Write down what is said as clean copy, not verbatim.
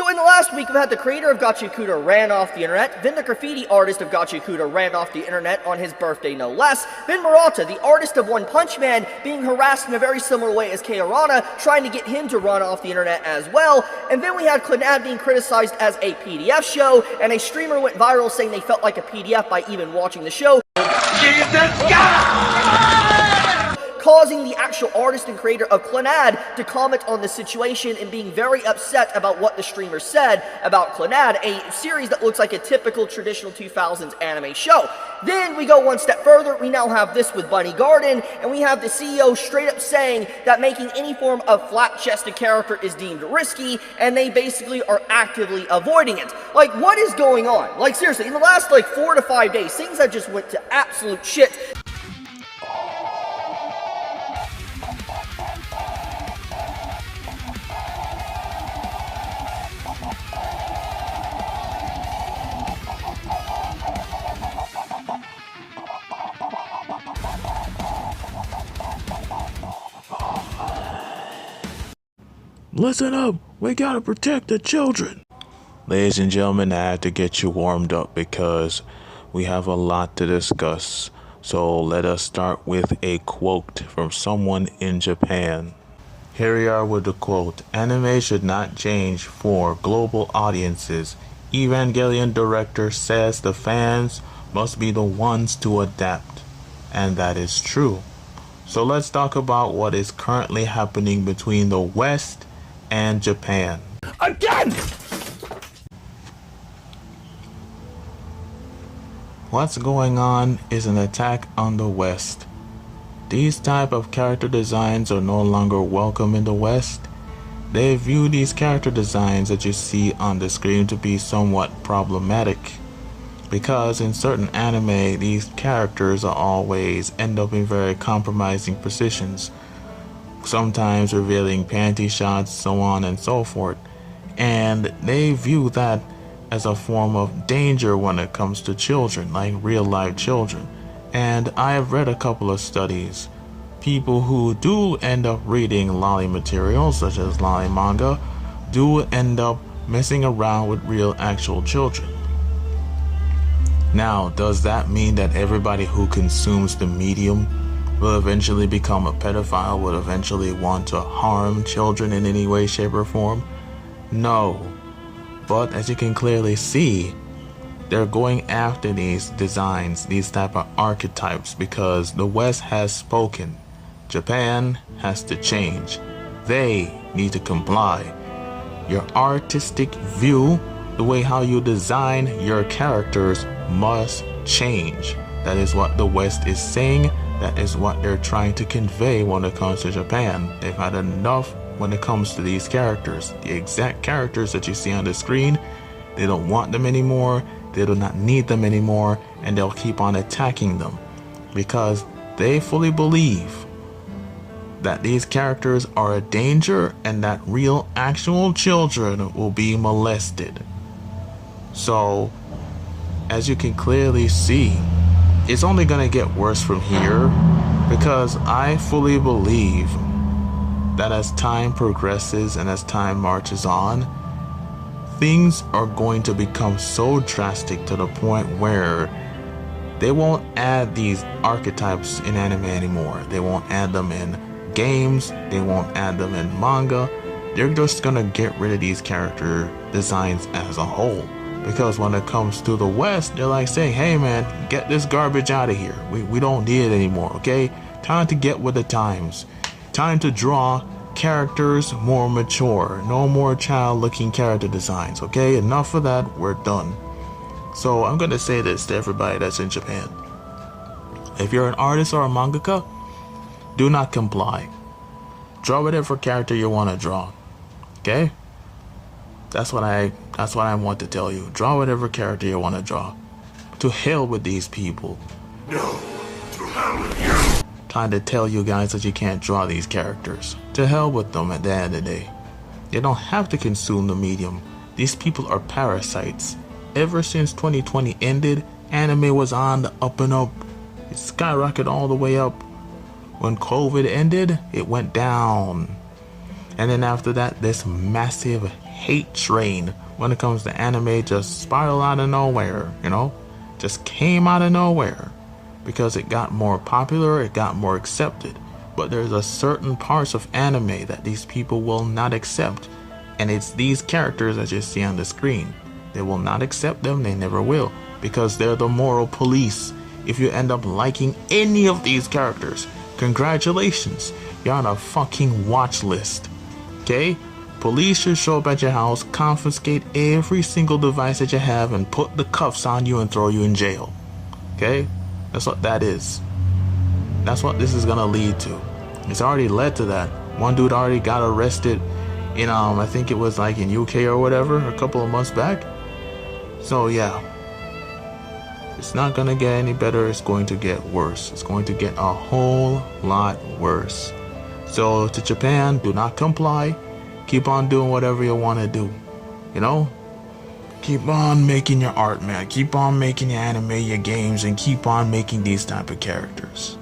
So in the last week, we've had the creator of Gachiakuta ran off the internet, then the graffiti artist of Gachiakuta ran off the internet on his birthday no less, then Murata, the artist of One Punch Man, being harassed in a very similar way as Kei Arana, trying to get him to run off the internet as well, and then we had Clannad being criticized as a PDF show, and a streamer went viral saying they felt like a PDF by even watching the show. Jesus God! Causing the actual artist and creator of Clannad to comment on the situation and being very upset about what the streamer said about Clannad, a series that looks like a typical traditional 2000s anime show. Then we go one step further, we now have this with Bunny Garden, and we have the CEO straight up saying that making any form of flat-chested character is deemed risky, and they basically are actively avoiding it. Like, what is going on? Like, seriously, in the last, 4 to 5 days, things have just went to absolute shit. Listen up, we gotta protect the children. Ladies and gentlemen, I had to get you warmed up because we have a lot to discuss. So let us start with a quote from someone in Japan. Here we are with the quote. Anime should not change for global audiences. Evangelion director says the fans must be the ones to adapt. And that is true. So let's talk about what is currently happening between the West and Japan. Again! What's going on is an attack on the West. These type of character designs are no longer welcome in the West. They view these character designs that you see on the screen to be somewhat problematic, because in certain anime these characters are always end up in very compromising positions, sometimes revealing panty shots, so on and so forth, and they view that as a form of danger when it comes to children, like real life children. And I have read a couple of studies. People who do end up reading lolly material, such as lolly manga, do end up messing around with real actual children. Now, does that mean that everybody who consumes the medium will eventually become a pedophile, will eventually want to harm children in any way, shape, or form? No. But as you can clearly see, they're going after these designs, these type of archetypes, because the West has spoken. Japan has to change. They need to comply. Your artistic view, the way how you design your characters, must change. That is what the West is saying. That is what they're trying to convey when it comes to Japan. They've had enough when it comes to these characters. The exact characters that you see on the screen, they don't want them anymore. They do not need them anymore, and they'll keep on attacking them because they fully believe that these characters are a danger and that real actual children will be molested. So, as you can clearly see, it's only going to get worse from here, because I fully believe that as time progresses and as time marches on, things are going to become so drastic to the point where they won't add these archetypes in anime anymore. They won't add them in games. They won't add them in manga. They're just going to get rid of these character designs as a whole. Because when it comes to the West, they're like saying, hey man, get this garbage out of here. We don't need it anymore, okay? Time to get with the times. Time to draw characters more mature. No more child-looking character designs, okay? Enough of that, we're done. So I'm going to say this to everybody that's in Japan. If you're an artist or a mangaka, do not comply. Draw whatever character you want to draw, okay? That's what I want to tell you. Draw whatever character you want to draw. To hell with these people. No, to hell with you. Trying to tell you guys that you can't draw these characters. To hell with them at the end of the day. They don't have to consume the medium. These people are parasites. Ever since 2020 ended, anime was on the up and up. It skyrocketed all the way up. When COVID ended, it went down. And then after that, this massive hate train when it comes to anime just spiraled out of nowhere, you know? Just came out of nowhere. Because it got more popular, it got more accepted. But there's a certain parts of anime that these people will not accept. And it's these characters that you see on the screen. They will not accept them, they never will. Because they're the moral police. If you end up liking any of these characters, congratulations, you're on a fucking watch list. Okay? Police should show up at your house, confiscate every single device that you have, and put the cuffs on you and throw you in jail. Okay? That's what that is. That's what this is gonna lead to. It's already led to that. One dude already got arrested in I think it was like in UK or whatever a couple of months back. So yeah, it's not gonna get any better. It's going to get worse. It's going to get a whole lot worse. So to Japan, do not comply. Keep on doing whatever you want to do. You know, keep on making your art, man. Keep on making your anime, your games, and keep on making these type of characters.